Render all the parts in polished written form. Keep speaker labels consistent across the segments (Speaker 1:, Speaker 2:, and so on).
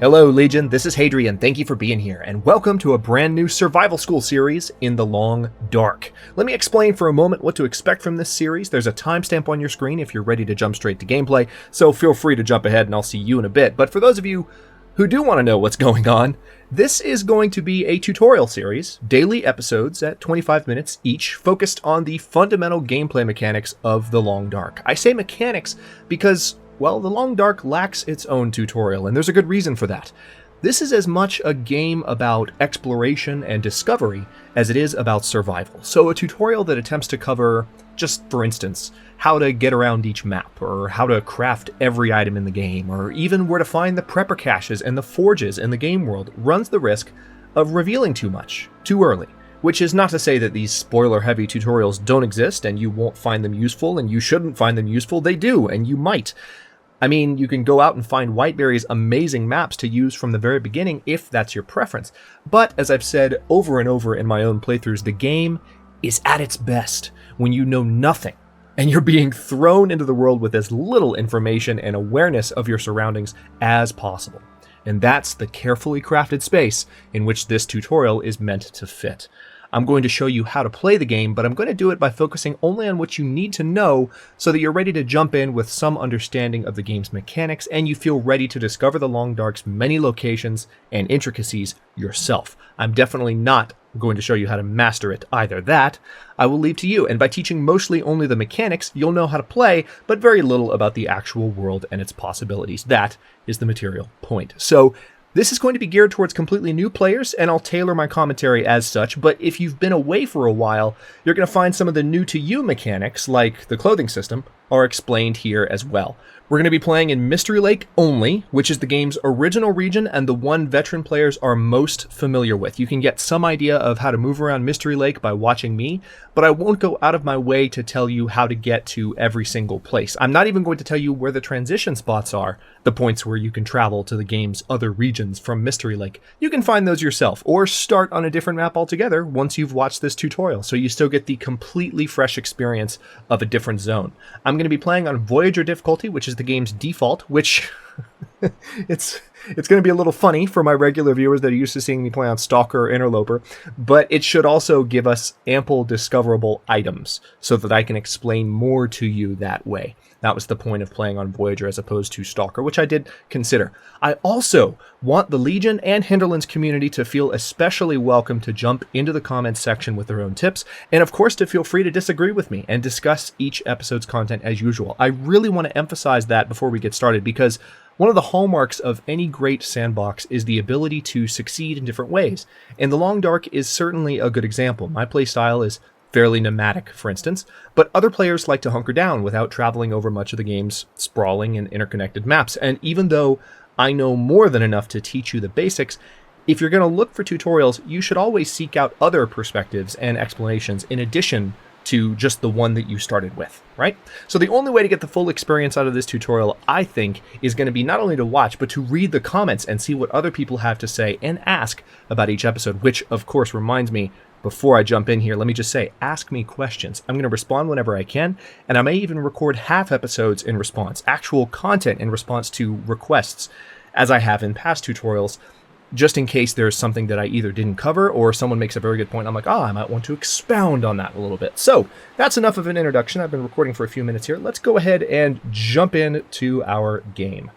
Speaker 1: Hello Legion, this is Hadrian, thank you for being here, and welcome to a brand new survival school series in the Long Dark. Let me explain for a moment what to expect from this series. There's a timestamp on your screen if you're ready to jump straight to gameplay, so feel free to jump ahead and I'll see you in a bit. But for those of you who do want to know what's going on, this is going to be a tutorial series, daily episodes at 25 minutes each, focused on the fundamental gameplay mechanics of the Long Dark. I say mechanics because, well, the Long Dark lacks its own tutorial, and there's a good reason for that. This is as much a game about exploration and discovery as it is about survival. So a tutorial that attempts to cover, just for instance, how to get around each map, or how to craft every item in the game, or even where to find the prepper caches and the forges in the game world, runs the risk of revealing too much, too early. Which is not to say that these spoiler-heavy tutorials don't exist and you won't find them useful and you shouldn't find them useful. They do, and you might. I mean, you can go out and find Whiteberry's amazing maps to use from the very beginning if that's your preference. But, as I've said over and over in my own playthroughs, the game is at its best when you know nothing and you're being thrown into the world with as little information and awareness of your surroundings as possible. And that's the carefully crafted space in which this tutorial is meant to fit. I'm going to show you how to play the game, but I'm going to do it by focusing only on what you need to know so that you're ready to jump in with some understanding of the game's mechanics and you feel ready to discover the Long Dark's many locations and intricacies yourself. I'm definitely not going to show you how to master it either. That I will leave to you, and by teaching mostly only the mechanics, you'll know how to play, but very little about the actual world and its possibilities. That is the material point. So this is going to be geared towards completely new players, and I'll tailor my commentary as such, but if you've been away for a while, you're going to find some of the new-to-you mechanics, like the clothing system, are explained here as well. We're going to be playing in Mystery Lake only, which is the game's original region and the one veteran players are most familiar with. You can get some idea of how to move around Mystery Lake by watching me, but I won't go out of my way to tell you how to get to every single place. I'm not even going to tell you where the transition spots are, the points where you can travel to the game's other regions from Mystery Lake. You can find those yourself, or start on a different map altogether once you've watched this tutorial, so you still get the completely fresh experience of a different zone. I'm going to be playing on Voyager difficulty, which is the game's default, which it's going to be a little funny for my regular viewers that are used to seeing me play on Stalker or Interloper, but it should also give us ample discoverable items so that I can explain more to you that way. That was the point of playing on Voyager as opposed to Stalker, which I did consider. I also want the Legion and Hinterlands community to feel especially welcome to jump into the comments section with their own tips, and of course to feel free to disagree with me and discuss each episode's content as usual. I really want to emphasize that before we get started, because one of the hallmarks of any great sandbox is the ability to succeed in different ways, and the Long Dark is certainly a good example. My playstyle is fairly nomadic, for instance, but other players like to hunker down without traveling over much of the game's sprawling and interconnected maps. And even though I know more than enough to teach you the basics, if you're going to look for tutorials, you should always seek out other perspectives and explanations in addition to just the one that you started with, right? So the only way to get the full experience out of this tutorial, I think, is going to be not only to watch, but to read the comments and see what other people have to say and ask about each episode, which of course reminds me, before I jump in here, let me just say, ask me questions. I'm going to respond whenever I can, and I may even record half episodes in response, actual content in response to requests, as I have in past tutorials, just in case there's something that I either didn't cover or someone makes a very good point. I'm like, I might want to expound on that a little bit. So that's enough of an introduction. I've been recording for a few minutes here. Let's go ahead and jump into our game.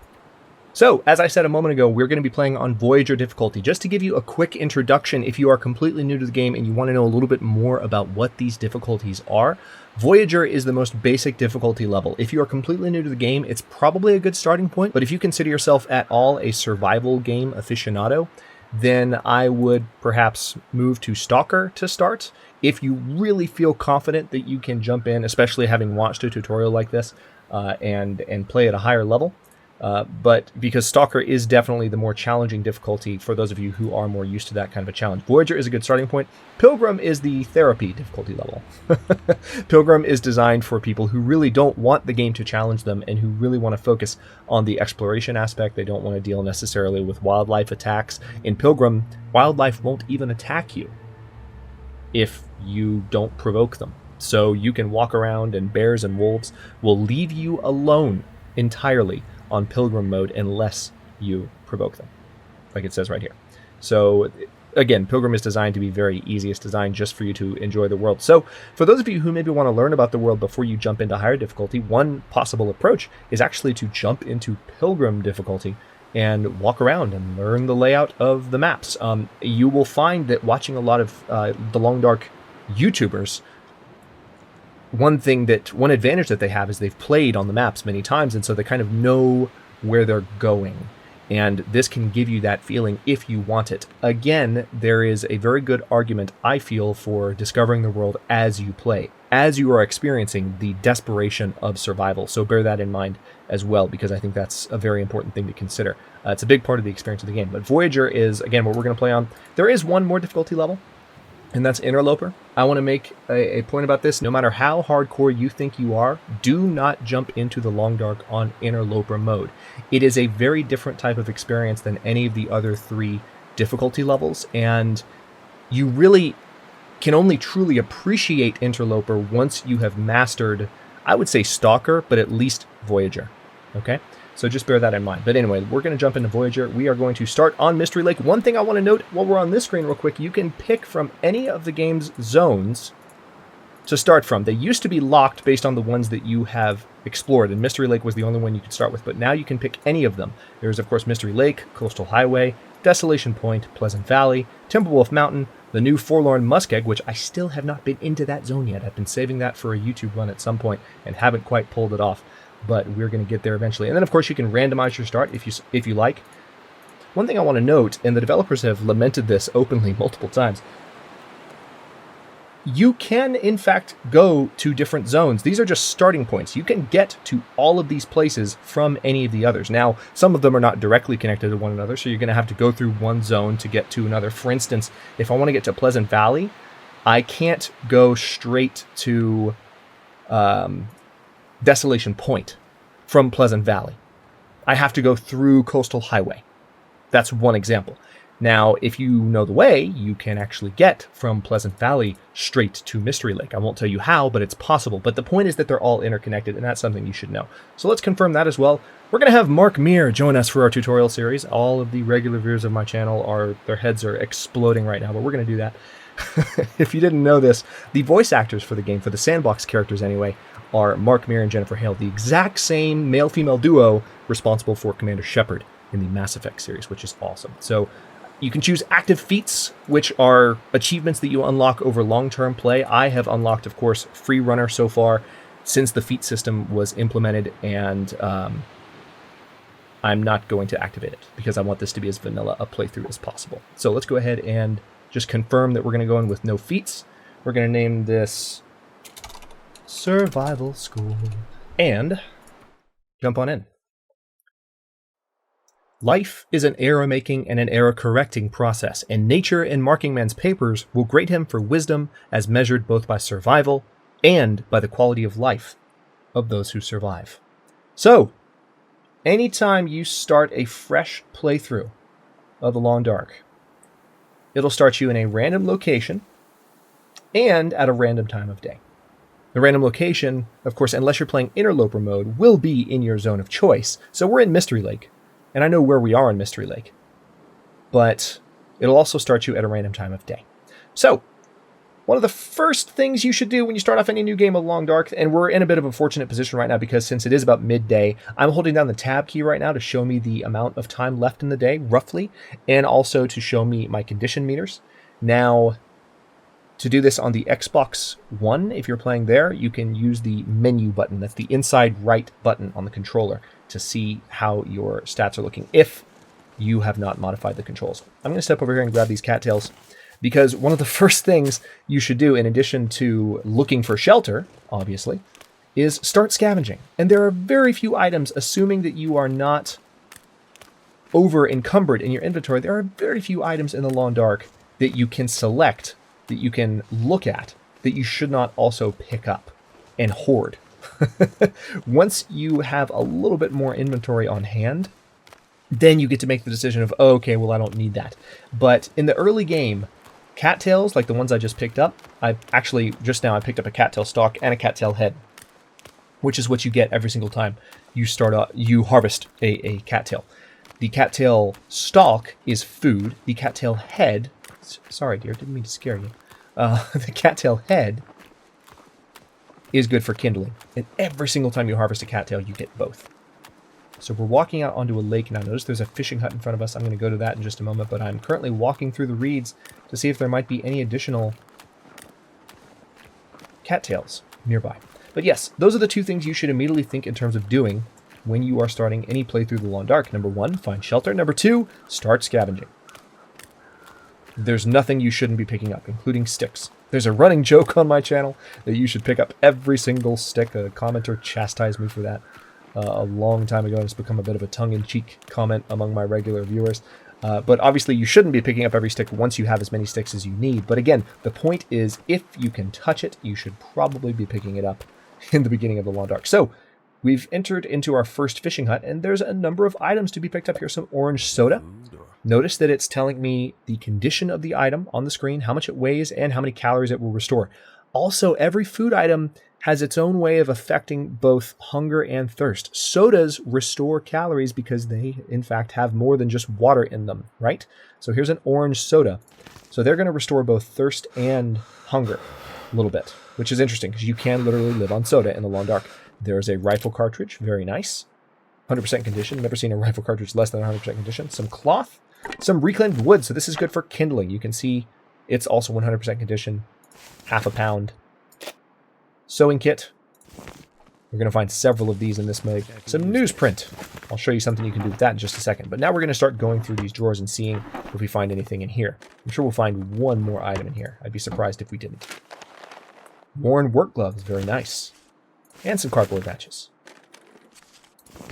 Speaker 1: So, as I said a moment ago, we're going to be playing on Voyager difficulty. Just to give you a quick introduction, if you are completely new to the game and you want to know a little bit more about what these difficulties are, Voyager is the most basic difficulty level. If you are completely new to the game, it's probably a good starting point, but if you consider yourself at all a survival game aficionado, then I would perhaps move to Stalker to start. If you really feel confident that you can jump in, especially having watched a tutorial like this, and play at a higher level. But because Stalker is definitely the more challenging difficulty for those of you who are more used to that kind of a challenge. Voyager is a good starting point. Pilgrim is the therapy difficulty level. Pilgrim is designed for people who really don't want the game to challenge them and who really want to focus on the exploration aspect. They don't want to deal necessarily with wildlife attacks. In Pilgrim, wildlife won't even attack you if you don't provoke them. So you can walk around and bears and wolves will leave you alone entirely on Pilgrim mode unless you provoke them. like it says right here. So again, Pilgrim is designed to be very easy. It's designed just for you to enjoy the world. So for those of you who maybe want to learn about the world before you jump into higher difficulty, one possible approach is actually to jump into Pilgrim difficulty and walk around and learn the layout of the maps. You will find that watching a lot of the Long Dark YouTubers, one advantage that they have is they've played on the maps many times, and so they kind of know where they're going. And this can give you that feeling if you want it. Again, there is a very good argument, I feel, for discovering the world as you play, as you are experiencing the desperation of survival. So bear that in mind as well, because I think that's a very important thing to consider. It's a big part of the experience of the game. But Voyager is, again, what we're going to play on. There is one more difficulty level, and that's Interloper. I want to make a point about this. No matter how hardcore you think you are, do not jump into the Long Dark on Interloper mode. It is a very different type of experience than any of the other 3 difficulty levels, and you really can only truly appreciate Interloper once you have mastered, I would say Stalker, but at least Voyager. Okay? So just bear that in mind. But anyway, we're going to jump into Voyager. We are going to start on Mystery Lake. One thing I want to note while we're on this screen real quick, you can pick from any of the game's zones to start from. They used to be locked based on the ones that you have explored, and Mystery Lake was the only one you could start with, but now you can pick any of them. There's, of course, Mystery Lake, Coastal Highway, Desolation Point, Pleasant Valley, Timberwolf Mountain, the new Forlorn Muskeg, which I still have not been into that zone yet. I've been saving that for a YouTube run at some point and haven't quite pulled it off, but we're going to get there eventually. And then, of course, you can randomize your start if you like. One thing I want to note, and the developers have lamented this openly multiple times, you can, in fact, go to different zones. These are just starting points. You can get to all of these places from any of the others. Now, some of them are not directly connected to one another, so you're going to have to go through one zone to get to another. For instance, if I want to get to Pleasant Valley, I can't go straight to Desolation Point from Pleasant Valley. I have to go through Coastal Highway. That's one example. Now, if you know the way, you can actually get from Pleasant Valley straight to Mystery Lake. I won't tell you how, but it's possible. But the point is that they're all interconnected, and that's something you should know. So let's confirm that as well. We're going to have Mark Meir join us for our tutorial series. All of the regular viewers of my channel, their heads are exploding right now, but we're going to do that. If you didn't know this, the voice actors for the game, for the sandbox characters anyway, are Mark Meir and Jennifer Hale, the exact same male-female duo responsible for Commander Shepard in the Mass Effect series, which is awesome. So you can choose active feats, which are achievements that you unlock over long-term play. I have unlocked, of course, Free Runner so far since the feat system was implemented, and I'm not going to activate it because I want this to be as vanilla a playthrough as possible. So let's go ahead and just confirm that we're going to go in with no feats. We're going to name this Survival School and jump on in. Life is an error-making and an error-correcting process, and nature in Marking Man's papers will grade him for wisdom as measured both by survival and by the quality of life of those who survive. So, anytime you start a fresh playthrough of The Long Dark, it'll start you in a random location and at a random time of day. The random location, of course, unless you're playing Interloper mode, will be in your zone of choice. So we're in Mystery Lake. And I know where we are in Mystery Lake, but it'll also start you at a random time of day. So, one of the first things you should do when you start off any new game of Long Dark, and we're in a bit of a fortunate position right now because since it is about midday, I'm holding down the tab key right now to show me the amount of time left in the day, roughly, and also to show me my condition meters. Now, to do this on the Xbox One, if you're playing there, you can use the menu button. That's the inside right button on the controller to see how your stats are looking if you have not modified the controls. I'm going to step over here and grab these cattails because one of the first things you should do, in addition to looking for shelter, obviously, is start scavenging. And there are very few items, assuming that you are not over encumbered in your inventory, there are very few items in the Long Dark that you can select, that you can look at, that you should not also pick up and hoard. Once you have a little bit more inventory on hand, then you get to make the decision of, oh, okay, well, I don't need that. But in the early game, cattails, like the ones I just picked up, just now I picked up a cattail stalk and a cattail head, which is what you get every single time you harvest a cattail. The cattail stalk is food. The cattail head... Sorry, dear, didn't mean to scare you. The cattail head is good for kindling. And every single time you harvest a cattail, you get both. So we're walking out onto a lake now. Notice there's a fishing hut in front of us. I'm going to go to that in just a moment, but I'm currently walking through the reeds to see if there might be any additional cattails nearby. But yes, those are the two things you should immediately think in terms of doing when you are starting any playthrough of the Long Dark. Number 1, find shelter. Number 2, start scavenging. There's nothing you shouldn't be picking up, including sticks. There's a running joke on my channel that you should pick up every single stick. A commenter chastised me for that a long time ago, and it's become a bit of a tongue-in-cheek comment among my regular viewers. But obviously you shouldn't be picking up every stick once you have as many sticks as you need. But again, the point is, if you can touch it, you should probably be picking it up in the beginning of the Long Dark. So we've entered into our first fishing hut, and there's a number of items to be picked up here. Some orange soda. Notice that it's telling me the condition of the item on the screen, how much it weighs, and how many calories it will restore. Also, every food item has its own way of affecting both hunger and thirst. Sodas restore calories because they, in fact, have more than just water in them, right? So here's an orange soda. So they're going to restore both thirst and hunger a little bit, which is interesting because you can literally live on soda in the Long Dark. There's a rifle cartridge, very nice. 100% condition. Never seen a rifle cartridge less than 100% condition. Some cloth, some reclaimed wood. So this is good for kindling. You can see it's also 100% condition. Half a pound. Sewing kit. We're going to find several of these in this mode. Some newsprint. I'll show you something you can do with that in just a second. But now we're going to start going through these drawers and seeing if we find anything in here. I'm sure we'll find one more item in here. I'd be surprised if we didn't. Worn work gloves. Very nice. And some cardboard matches.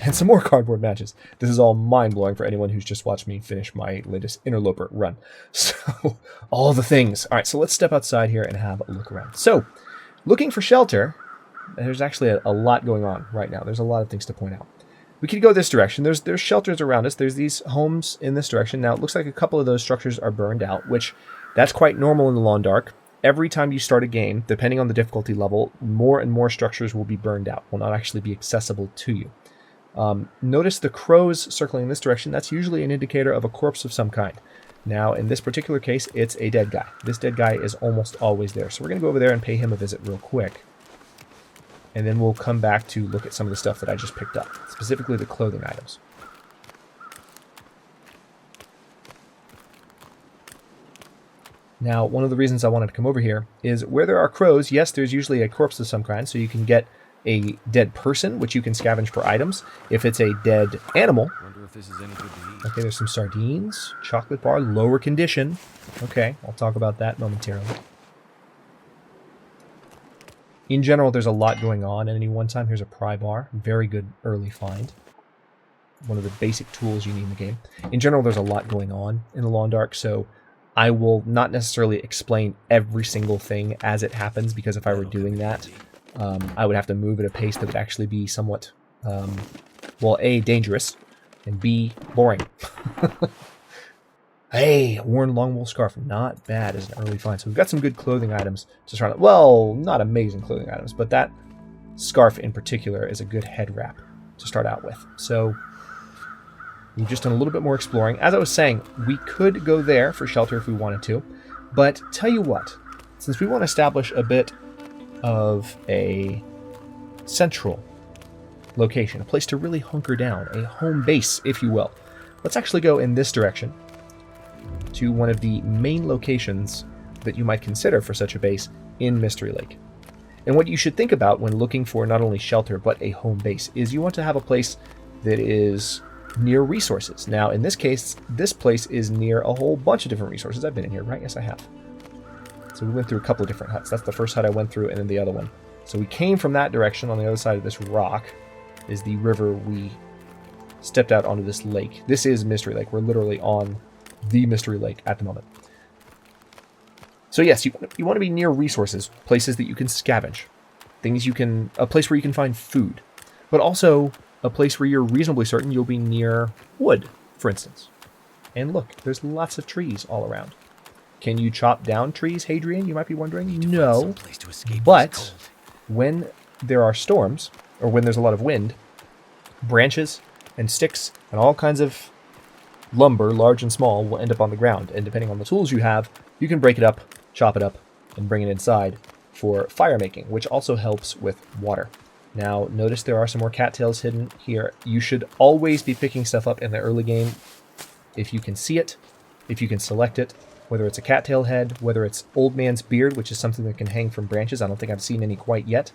Speaker 1: And some more cardboard matches. This is all mind-blowing for anyone who's just watched me finish my latest Interloper run. So, all the things. All right, so let's step outside here and have a look around. So, looking for shelter, there's actually a lot going on right now. There's a lot of things to point out. We could go this direction. There's shelters around us. There's these homes in this direction. Now, it looks like a couple of those structures are burned out, which that's quite normal in the Long Dark. Every time you start a game, depending on the difficulty level, more and more structures will be burned out, will not actually be accessible to you. Notice the crows circling in this direction. That's usually an indicator of a corpse of some kind. Now, in this particular case, it's a dead guy. This dead guy is almost always there. So we're going to go over there and pay him a visit real quick. And then we'll come back to look at some of the stuff that I just picked up, specifically the clothing items. Now, one of the reasons I wanted to come over here is where there are crows, yes, there's usually a corpse of some kind, so you can get a dead person, which you can scavenge for items. If it's a dead animal,
Speaker 2: Wonder if this is any good to eat.
Speaker 1: okay, there's some sardines, chocolate bar, lower condition. Okay, I'll talk about that momentarily. In general, there's a lot going on at any one time. Here's a pry bar, very good early find. One of the basic tools you need in the game. In general, there's a lot going on in the Long Dark, so I will not necessarily explain every single thing as it happens, because if I were doing that, I would have to move at a pace that would actually be somewhat, well, A, dangerous, and B, boring. Hey, worn long wool scarf. Not bad as an early find. So we've got some good clothing items to start. Well, not amazing clothing items, but that scarf in particular is a good head wrap to start out with. So we've just done a little bit more exploring. As I was saying, we could go there for shelter if we wanted to, but tell you what, since we want to establish a bit of a central location, a place to really hunker down, a home base, if you will, let's actually go in this direction to one of the main locations that you might consider for such a base in Mystery Lake. And what you should think about when looking for not only shelter but a home base is you want to have a place that is near resources. Now, in this case, this place is near a whole bunch of different resources. I've been in here, right? Yes, I have. So we went through a couple of different huts. That's the first hut I went through, and then the other one. So we came from that direction. On the other side of this rock is the river. We stepped out onto this lake. This is Mystery Lake. We're literally on the Mystery Lake at the moment. So yes, you want to be near resources, places that you can scavenge, a place where you can find food, but also a place where you're reasonably certain you'll be near wood, for instance. And look, there's lots of trees all around. Can you chop down trees, Hadrian? You might be wondering. No, but when there are storms, or when there's a lot of wind, branches and sticks and all kinds of lumber, large and small, will end up on the ground. And depending on the tools you have, you can break it up, chop it up, and bring it inside for fire making, which also helps with water. Now, notice there are some more cattails hidden here. You should always be picking stuff up in the early game if you can see it, if you can select it, whether it's a cattail head, whether it's old man's beard, which is something that can hang from branches. I don't think I've seen any quite yet.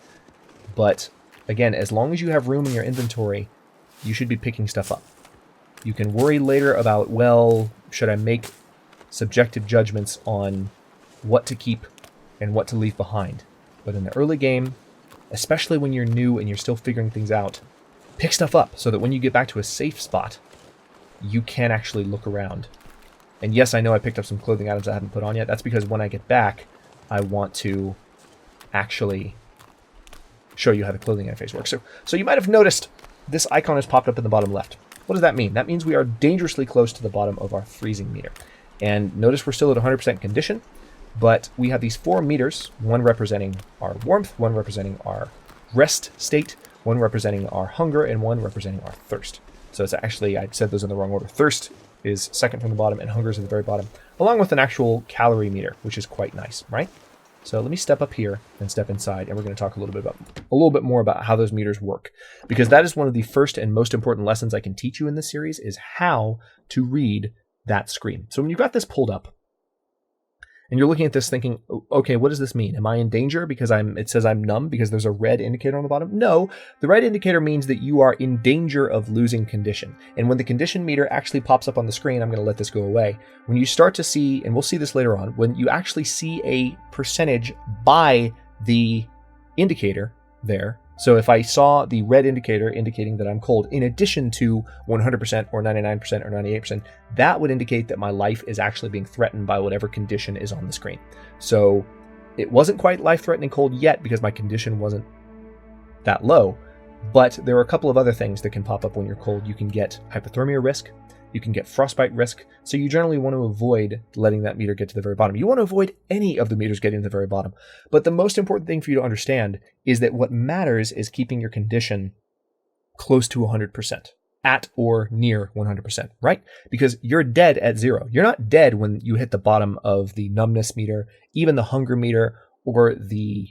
Speaker 1: But again, as long as you have room in your inventory, you should be picking stuff up. You can worry later about, well, should I make subjective judgments on what to keep and what to leave behind? But in the early game, especially when you're new and you're still figuring things out, pick stuff up so that when you get back to a safe spot, you can actually look around. And yes, I know I picked up some clothing items I haven't put on yet. That's because when I get back, I want to actually show you how the clothing interface works. So you might have noticed this icon has popped up in the bottom left. What does that mean? That means we are dangerously close to the bottom of our freezing meter. And notice we're still at 100% condition, but we have these 4 meters, one representing our warmth, one representing our rest state, one representing our hunger, and one representing our thirst. So it's actually, I said those in the wrong order. Thirst is second from the bottom, and hunger is at the very bottom, along with an actual calorie meter, which is quite nice, right? So let me step up here and step inside, and we're going to talk a little bit more about how those meters work, because that is one of the first and most important lessons I can teach you in this series, is how to read that screen. So when you've got this pulled up, and you're looking at this thinking, okay, what does this mean? Am I in danger because it says I'm numb because there's a red indicator on the bottom? No, the red indicator means that you are in danger of losing condition. And when the condition meter actually pops up on the screen, I'm going to let this go away. When you start to see, and we'll see this later on, when you actually see a percentage by the indicator there, so if I saw the red indicator indicating that I'm cold, in addition to 100% or 99% or 98%, that would indicate that my life is actually being threatened by whatever condition is on the screen. So it wasn't quite life-threatening cold yet because my condition wasn't that low, but there are a couple of other things that can pop up when you're cold. You can get hypothermia risk, you can get frostbite risk, so you generally want to avoid letting that meter get to the very bottom. You want to avoid any of the meters getting to the very bottom. But the most important thing for you to understand is that what matters is keeping your condition close to 100%, at or near 100%, right? Because you're dead at 0. You're not dead when you hit the bottom of the numbness meter, even the hunger meter, or the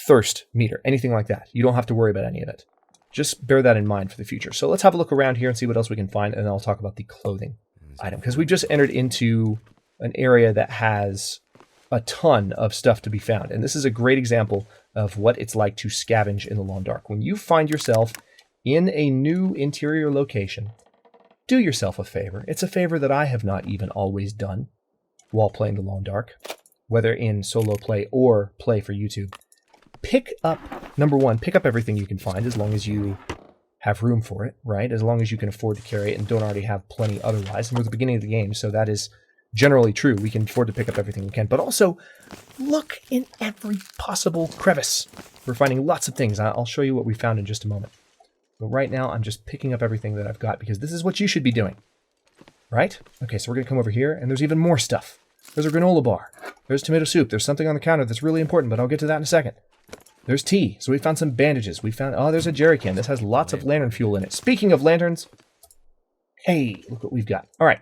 Speaker 1: thirst meter, anything like that. You don't have to worry about any of it. Just bear that in mind for the future. So let's have a look around here and see what else we can find, and then I'll talk about the clothing item, because we've just entered into an area that has a ton of stuff to be found. And this is a great example of what it's like to scavenge in the long dark. When you find yourself in a new interior location, do yourself a favor. It's a favor that I have not even always done while playing the long dark, whether in solo play or play for YouTube. Pick up, number one, pick up everything you can find as long as you have room for it, right? As long as you can afford to carry it and don't already have plenty otherwise. And we're at the beginning of the game, so that is generally true. We can afford to pick up everything we can. But also, look in every possible crevice. We're finding lots of things. I'll show you what we found in just a moment. But right now, I'm just picking up everything that I've got because this is what you should be doing, right? Okay, so we're going to come over here, and there's even more stuff. There's a granola bar. There's tomato soup. There's something on the counter that's really important, but I'll get to that in a second. There's tea. So we found some bandages. We found, oh, there's a jerry can. This has lots of lantern fuel in it. Speaking of lanterns, hey, look what we've got. All right.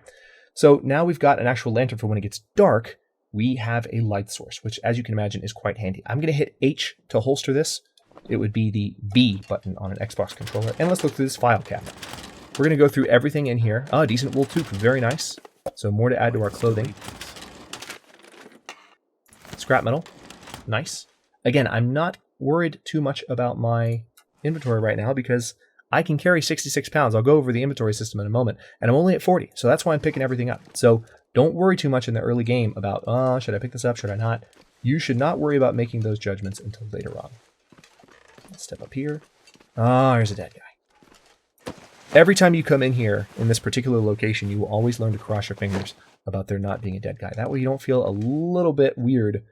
Speaker 1: So now we've got an actual lantern for when it gets dark. We have a light source, which, as you can imagine, is quite handy. I'm going to hit H to holster this. It would be the B button on an Xbox controller. And let's look through this file cabinet. We're going to go through everything in here. Oh, decent wool tube. Very nice. So more to add to our clothing. Scrap metal. Nice. Again, I'm not worried too much about my inventory right now because I can carry 66 pounds. I'll go over the inventory system in a moment, and I'm only at 40, so that's why I'm picking everything up. So don't worry too much in the early game about, should I pick this up, should I not? You should not worry about making those judgments until later on. Let's step up here. Here's a dead guy. Every time you come in here, in this particular location, you will always learn to cross your fingers about there not being a dead guy. That way you don't feel a little bit weird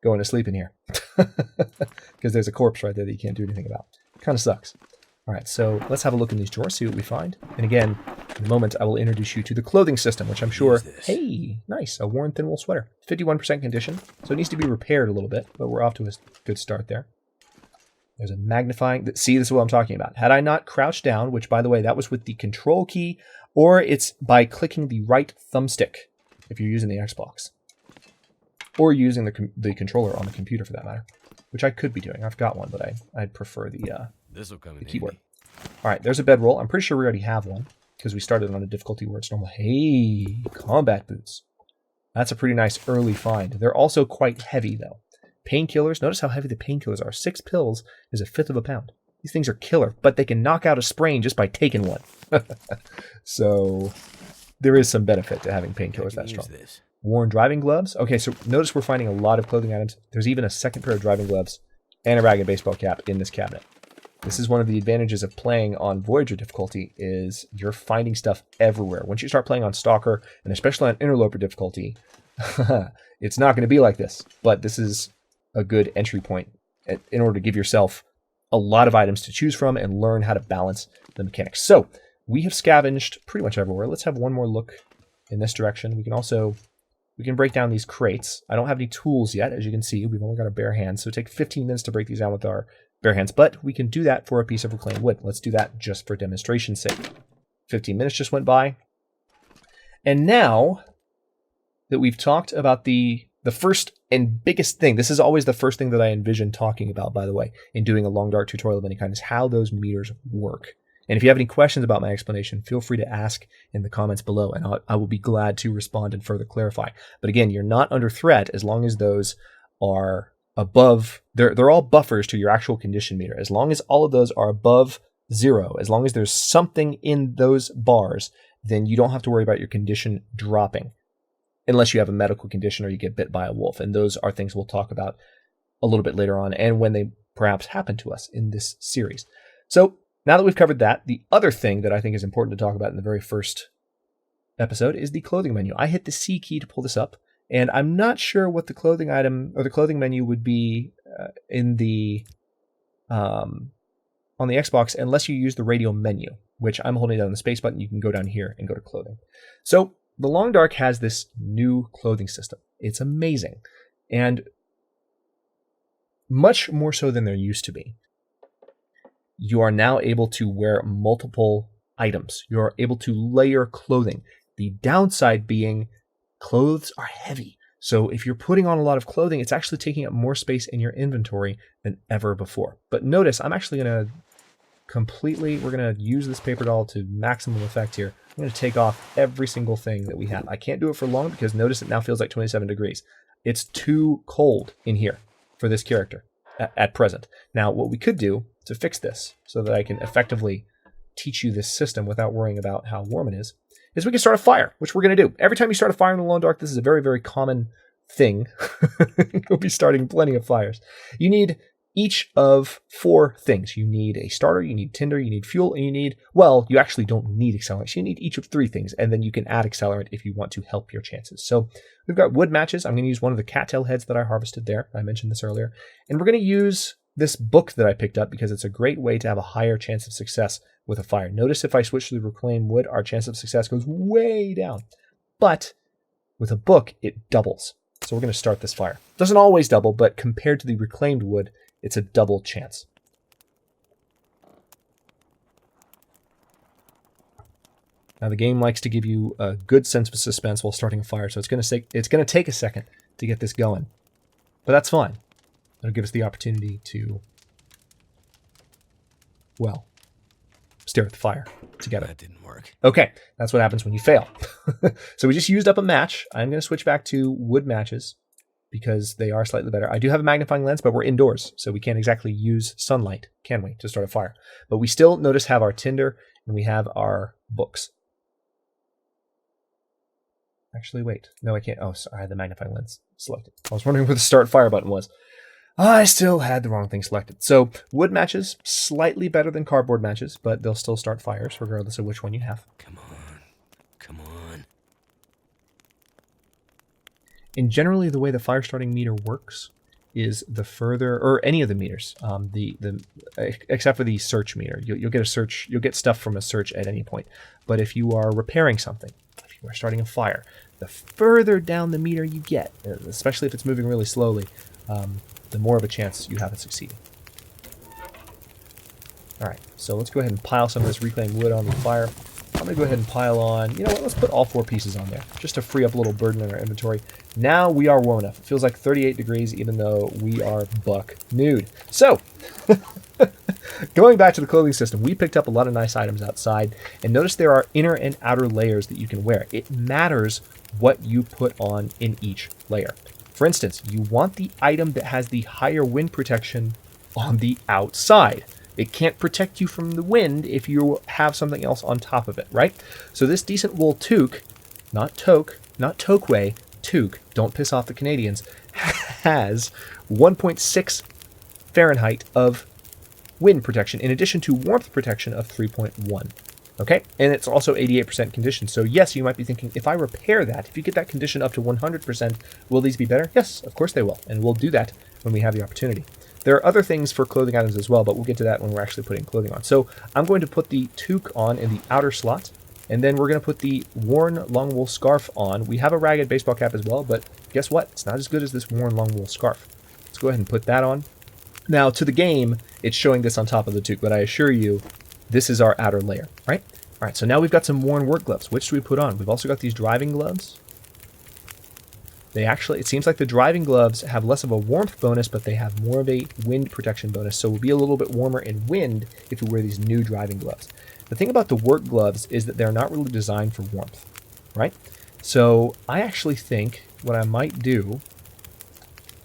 Speaker 1: going to sleep in here. Because there's a corpse right there that you can't do anything about. Kind of sucks. All right, so let's have a look in these drawers, see what we find. And again, in a moment, I will introduce you to the clothing system, which I'm sure, hey, nice, a worn thin wool sweater. 51% condition, so it needs to be repaired a little bit, but we're off to a good start there. There's a magnifying. See, this is what I'm talking about. Had I not crouched down, which, by the way, that was with the control key, or it's by clicking the right thumbstick if you're using the Xbox, or using the controller on the computer for that matter, which I could be doing. I've got one, but I'd prefer the keyboard. All right, there's a bedroll. I'm pretty sure we already have one because we started on a difficulty where it's normal. Hey, combat boots. That's a pretty nice early find. They're also quite heavy, though. Painkillers. Notice how heavy the painkillers are. 6 pills is a fifth of a pound. These things are killer, but they can knock out a sprain just by taking one. So there is some benefit to having painkillers that strong. Worn driving gloves. Okay, so notice we're finding a lot of clothing items. There's even a second pair of driving gloves and a ragged baseball cap in this cabinet. This is one of the advantages of playing on Voyager difficulty is you're finding stuff everywhere. Once you start playing on Stalker, and especially on Interloper difficulty, it's not going to be like this. But this is a good entry point in order to give yourself a lot of items to choose from and learn how to balance the mechanics. So we have scavenged pretty much everywhere. Let's have one more look in this direction. We can break down these crates. I don't have any tools yet. As you can see, we've only got our bare hands. So it takes 15 minutes to break these down with our bare hands, but we can do that for a piece of reclaimed wood. Let's do that just for demonstration's sake. 15 minutes just went by. And now that we've talked about the first and biggest thing, this is always the first thing that I envision talking about, by the way, in doing a long dark tutorial of any kind, is how those meters work. And if you have any questions about my explanation, feel free to ask in the comments below, and I will be glad to respond and further clarify. But again, you're not under threat as long as those are above, they're all buffers to your actual condition meter. As long as all of those are above 0, as long as there's something in those bars, then you don't have to worry about your condition dropping. Unless you have a medical condition or you get bit by a wolf. And those are things we'll talk about a little bit later on and when they perhaps happen to us in this series. So now that we've covered that, the other thing that I think is important to talk about in the very first episode is the clothing menu. I hit the C key to pull this up, and I'm not sure what the clothing item or the clothing menu would be in the on the Xbox unless you use the radial menu, which I'm holding down the space button. You can go down here and go to clothing. So the Long Dark has this new clothing system. It's amazing, and much more so than there used to be. You are now able to wear multiple items. You are able to layer clothing. The downside being clothes are heavy. So if you're putting on a lot of clothing, it's actually taking up more space in your inventory than ever before. But notice, I'm actually going to we're going to use this paper doll to maximum effect here. I'm going to take off every single thing that we have. I can't do it for long because notice it now feels like 27 degrees. It's too cold in here for this character at present. Now, what we could do to fix this so that I can effectively teach you this system without worrying about how warm it is we can start a fire, which we're going to do. Every time you start a fire in the Long Dark, this is a very, very common thing. You'll be starting plenty of fires. You need each of 4 things. You need a starter, you need tinder, you need fuel, and you need, well, you actually don't need accelerant. You need each of 3 things, and then you can add accelerant if you want to help your chances. So we've got wood matches. I'm going to use one of the cattail heads that I harvested there. I mentioned this earlier. And we're going to use this book that I picked up because it's a great way to have a higher chance of success with a fire. Notice if I switch to the reclaimed wood, our chance of success goes way down. But with a book, it doubles. So we're going to start this fire. Doesn't always double, but compared to the reclaimed wood, it's a double chance. Now the game likes to give you a good sense of suspense while starting a fire, so it's going to take a second to get this going. But that's fine. It'll give us the opportunity to, well, stare at the fire together.
Speaker 2: That didn't work.
Speaker 1: Okay, that's what happens when you fail. So we just used up a match. I'm going to switch back to wood matches because they are slightly better. I do have a magnifying lens, but we're indoors, so we can't exactly use sunlight, can we, to start a fire? But we still, notice, have our tinder and we have our books. Actually, wait. No, I can't. Oh, sorry, I had the magnifying lens selected. I was wondering where the start fire button was. I still had the wrong thing selected. So wood matches, slightly better than cardboard matches, but they'll still start fires regardless of which one you have.
Speaker 2: Come on. Come on.
Speaker 1: And generally the way the fire starting meter works is the further, or any of the meters, except for the search meter. You'll get a search, you'll get stuff from a search at any point. But if you are repairing something, if you are starting a fire, the further down the meter you get, especially if it's moving really slowly, the more of a chance you have of succeeding. All right, so let's go ahead and pile some of this reclaimed wood on the fire. I'm going to go ahead and pile on, you know what, let's put all 4 pieces on there, just to free up a little burden in our inventory. Now we are warm enough. It feels like 38 degrees, even though we are buck nude. So, going back to the clothing system, we picked up a lot of nice items outside, and notice there are inner and outer layers that you can wear. It matters what you put on in each layer. For instance, you want the item that has the higher wind protection on the outside. It can't protect you from the wind if you have something else on top of it, right? So this decent wool toque, not toque, not toqueway, toque, don't piss off the Canadians, has 1.6 Fahrenheit of wind protection in addition to warmth protection of 3.1. Okay, and it's also 88% condition. So yes, you might be thinking, if I repair that, if you get that condition up to 100%, will these be better? Yes, of course they will, and we'll do that when we have the opportunity. There are other things for clothing items as well, but we'll get to that when we're actually putting clothing on. So I'm going to put the toque on in the outer slot, and then we're going to put the worn long wool scarf on. We have a ragged baseball cap as well, but guess what? It's not as good as this worn long wool scarf. Let's go ahead and put that on. Now, to the game, it's showing this on top of the toque, but I assure you, this is our outer layer, right? All right, so now we've got some worn work gloves. Which do we put on? We've also got these driving gloves. They actually, it seems like the driving gloves have less of a warmth bonus, but they have more of a wind protection bonus. So we'll be a little bit warmer in wind if we wear these new driving gloves. The thing about the work gloves is that they're not really designed for warmth, right? So I actually think what I might do,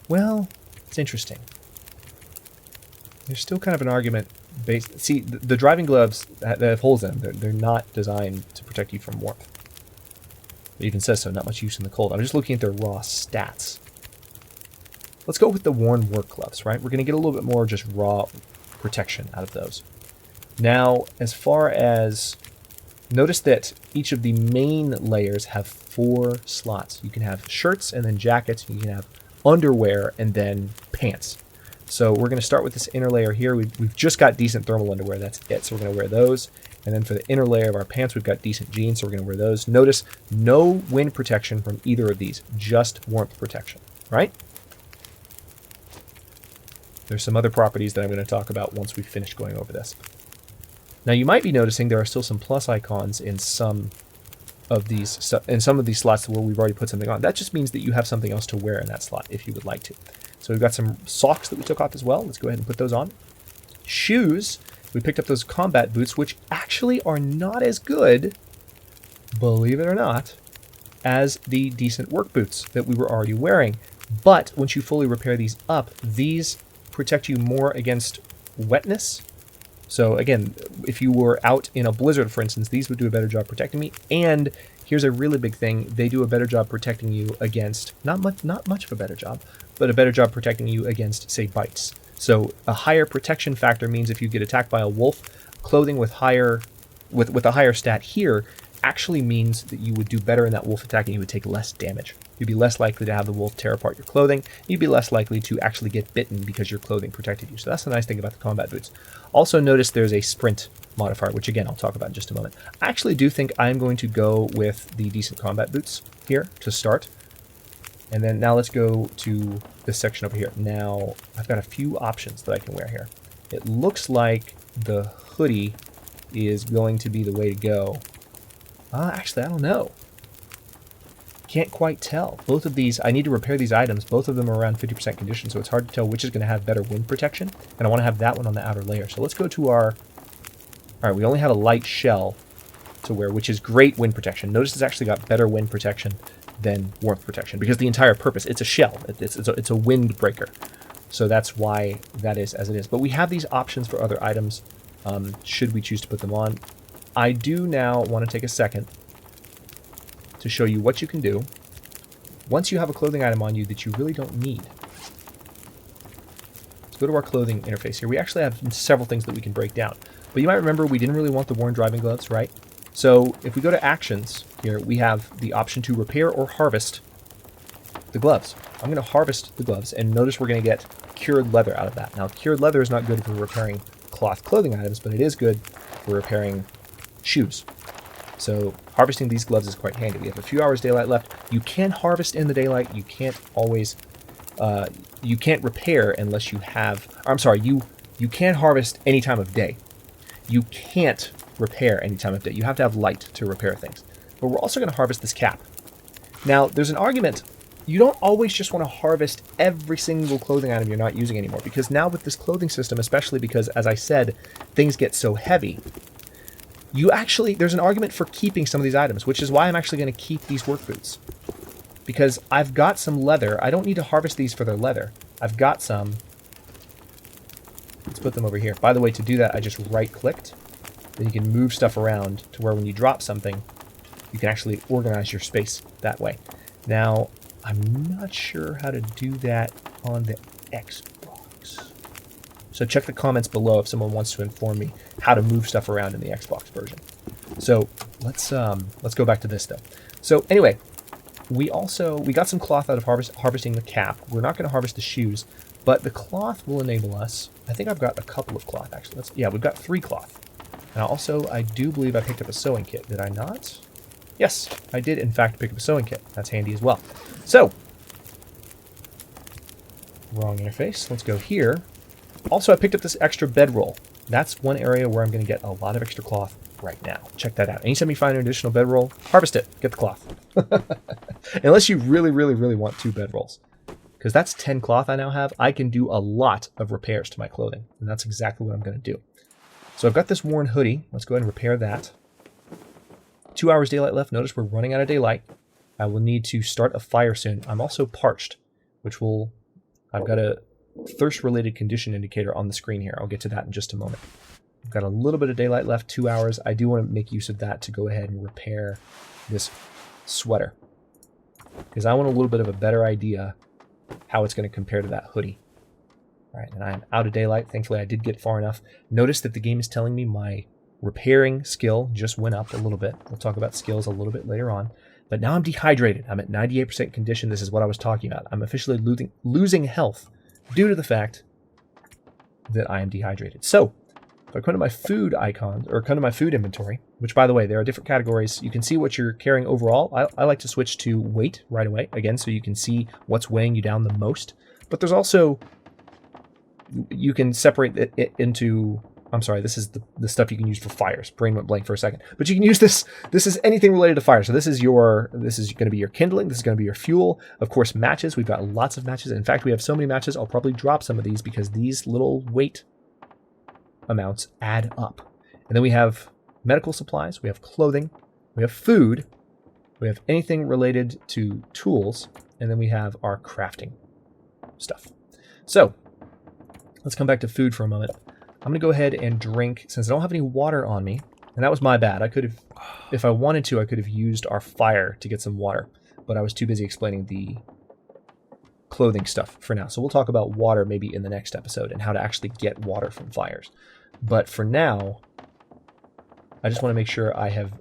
Speaker 1: well, it's interesting. There's still kind of an argument based. See, the driving gloves that have holes in them, they're not designed to protect you from warmth. It even says so, not much use in the cold. I'm just looking at their raw stats. Let's go with the worn work gloves, right? We're going to get a little bit more just raw protection out of those. Now, as far as, notice that each of the main layers have 4 slots. You can have shirts and then jackets. You can have underwear and then pants. So we're going to start with this inner layer here. We've just got decent thermal underwear. That's it. So we're going to wear those. And then for the inner layer of our pants, we've got decent jeans. So we're going to wear those. Notice no wind protection from either of these, just warmth protection, right? There's some other properties that I'm going to talk about once we finish going over this. Now you might be noticing there are still some plus icons in some of these slots where we've already put something on. That just means that you have something else to wear in that slot if you would like to. So we've got some socks that we took off as well. Let's go ahead and put those on. Shoes, we picked up those combat boots, which actually are not as good, believe it or not, as the decent work boots that we were already wearing. But once you fully repair these up, these protect you more against wetness. So again, if you were out in a blizzard, for instance, these would do a better job protecting me. And here's a really big thing. They do a better job protecting you against, not much of a better job, but a better job protecting you against, say, bites. So a higher protection factor means if you get attacked by a wolf, clothing with a higher stat here actually means that you would do better in that wolf attack and you would take less damage. You'd be less likely to have the wolf tear apart your clothing. You'd be less likely to actually get bitten because your clothing protected you. So that's the nice thing about the combat boots. Also notice there's a sprint modifier, which again, I'll talk about in just a moment. I actually do think I'm going to go with the decent combat boots here to start. And then now let's go to this section over here. Now, I've got a few options that I can wear here. It looks like the hoodie is going to be the way to go. Actually, I don't know. Can't quite tell. Both of these, I need to repair these items. Both of them are around 50% condition, so it's hard to tell which is going to have better wind protection. And I want to have that one on the outer layer. So let's go to our... All right, we only have a light shell to wear, which is great wind protection. Notice it's actually got better wind protection than warmth protection, because the entire purpose, it's a shell. It's a wind breaker. So that's why that is as it is. But we have these options for other items, should we choose to put them on. I do now want to take a second to show you what you can do once you have a clothing item on you that you really don't need. Let's go to our clothing interface here. We actually have several things that we can break down. But you might remember we didn't really want the worn driving gloves, right? So if we go to actions here, we have the option to repair or harvest the gloves. I'm going to harvest the gloves, and notice we're going to get cured leather out of that. Now, cured leather is not good for repairing cloth clothing items, but it is good for repairing shoes. So harvesting these gloves is quite handy. We have a few hours daylight left. You can harvest in the daylight. You can't always, you can't repair unless you have, I'm sorry, you can harvest any time of day. you can't repair any time of day. You have to have light to repair things. But we're also going to harvest this cap. Now, there's an argument. You don't always just want to harvest every single clothing item you're not using anymore, because now with this clothing system, especially because, as I said, things get so heavy, there's an argument for keeping some of these items, which is why I'm actually going to keep these work boots. Because I've got some leather. I don't need to harvest these for their leather. I've got some. Let's put them over here. By the way, to do that, I just right-clicked. Then you can move stuff around to where when you drop something, you can actually organize your space that way. Now, I'm not sure how to do that on the Xbox. So check the comments below if someone wants to inform me how to move stuff around in the Xbox version. So let's go back to this though. So anyway, we got some cloth out of harvesting the cap. We're not going to harvest the shoes, but the cloth will enable us. I think I've got a couple of cloth actually. We've got 3 cloth. And also, I do believe I picked up a sewing kit. Did I not? Yes, I did in fact pick up a sewing kit. That's handy as well. So, wrong interface. Let's go here. Also, I picked up this extra bedroll. That's one area where I'm going to get a lot of extra cloth right now. Check that out. Anytime you find an additional bedroll, harvest it. Get the cloth. Unless you really, really, really want 2 bedrolls. Because that's 10 cloth I now have. I can do a lot of repairs to my clothing. And that's exactly what I'm going to do. So I've got this worn hoodie. Let's go ahead and repair that. 2 hours daylight left. Notice we're running out of daylight. I will need to start a fire soon. I'm also parched, I've got a thirst-related condition indicator on the screen here. I'll get to that in just a moment. I've got a little bit of daylight left, 2 hours. I do want to make use of that to go ahead and repair this sweater, because I want a little bit of a better idea how it's going to compare to that hoodie. All right, and I'm out of daylight. Thankfully, I did get far enough. Notice that the game is telling me my repairing skill just went up a little bit. We'll talk about skills a little bit later on. But now I'm dehydrated. I'm at 98% condition. This is what I was talking about. I'm officially losing health due to the fact that I am dehydrated. So, if I come to my food icon, or come to my food inventory, which, by the way, there are different categories. You can see what you're carrying overall. I like to switch to weight right away, again, so you can see what's weighing you down the most. But there's also, you can separate it into, I'm sorry, this is the stuff you can use for fires. Brain went blank for a second. But you can use this is anything related to fire. So this is going to be your kindling. This is going to be your fuel. Of course, matches. We've got lots of matches. In fact, we have so many matches, I'll probably drop some of these because these little weight amounts add up. And then we have medical supplies. We have clothing. We have food. We have anything related to tools. And then we have our crafting stuff. So let's come back to food for a moment. I'm going to go ahead and drink, since I don't have any water on me, and that was my bad. I could have, if I wanted to, I could have used our fire to get some water, but I was too busy explaining the clothing stuff for now. So we'll talk about water maybe in the next episode and how to actually get water from fires. But for now, I just want to make sure I have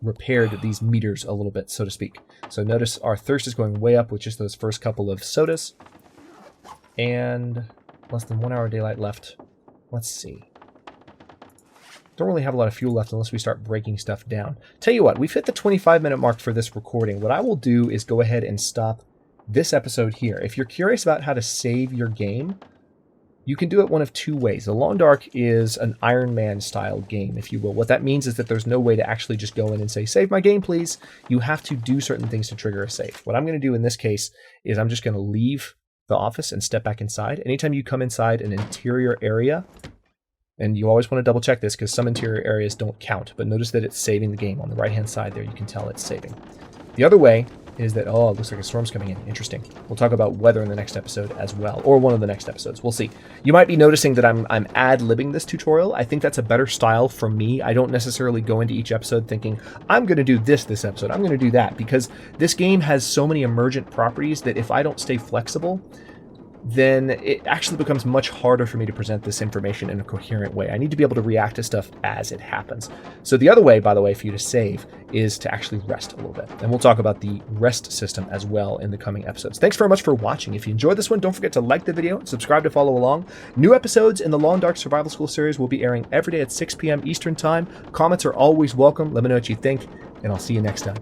Speaker 1: repaired these meters a little bit, so to speak. So notice our thirst is going way up with just those first couple of sodas. And less than 1 hour daylight left. Let's see. Don't really have a lot of fuel left unless we start breaking stuff down. Tell you what, we've hit the 25-minute mark for this recording. What I will do is go ahead and stop this episode here. If you're curious about how to save your game, you can do it one of 2 ways. The Long Dark is an Iron Man style game, if you will. What that means is that there's no way to actually just go in and say, save my game, please. You have to do certain things to trigger a save. What I'm going to do in this case is I'm just going to leave the office and step back inside. Anytime you come inside an interior area, and you always want to double check this because some interior areas don't count, but notice that it's saving the game. On the right hand side there, you can tell it's saving. The other way is that, oh, it looks like a storm's coming in. Interesting. We'll talk about weather in the next episode as well, or one of the next episodes. We'll see. You might be noticing that I'm ad-libbing this tutorial. I think that's a better style for me. I don't necessarily go into each episode thinking, I'm going to do this episode. I'm going to do that, because this game has so many emergent properties that if I don't stay flexible, then it actually becomes much harder for me to present this information in a coherent way. I need to be able to react to stuff as it happens. So the other way, by the way, for you to save is to actually rest a little bit. And we'll talk about the rest system as well in the coming episodes. Thanks very much for watching. If you enjoyed this one, don't forget to like the video and subscribe to follow along. New episodes in the Long Dark Survival School series will be airing every day at 6 p.m. Eastern Time. Comments are always welcome. Let me know what you think, and I'll see you next time.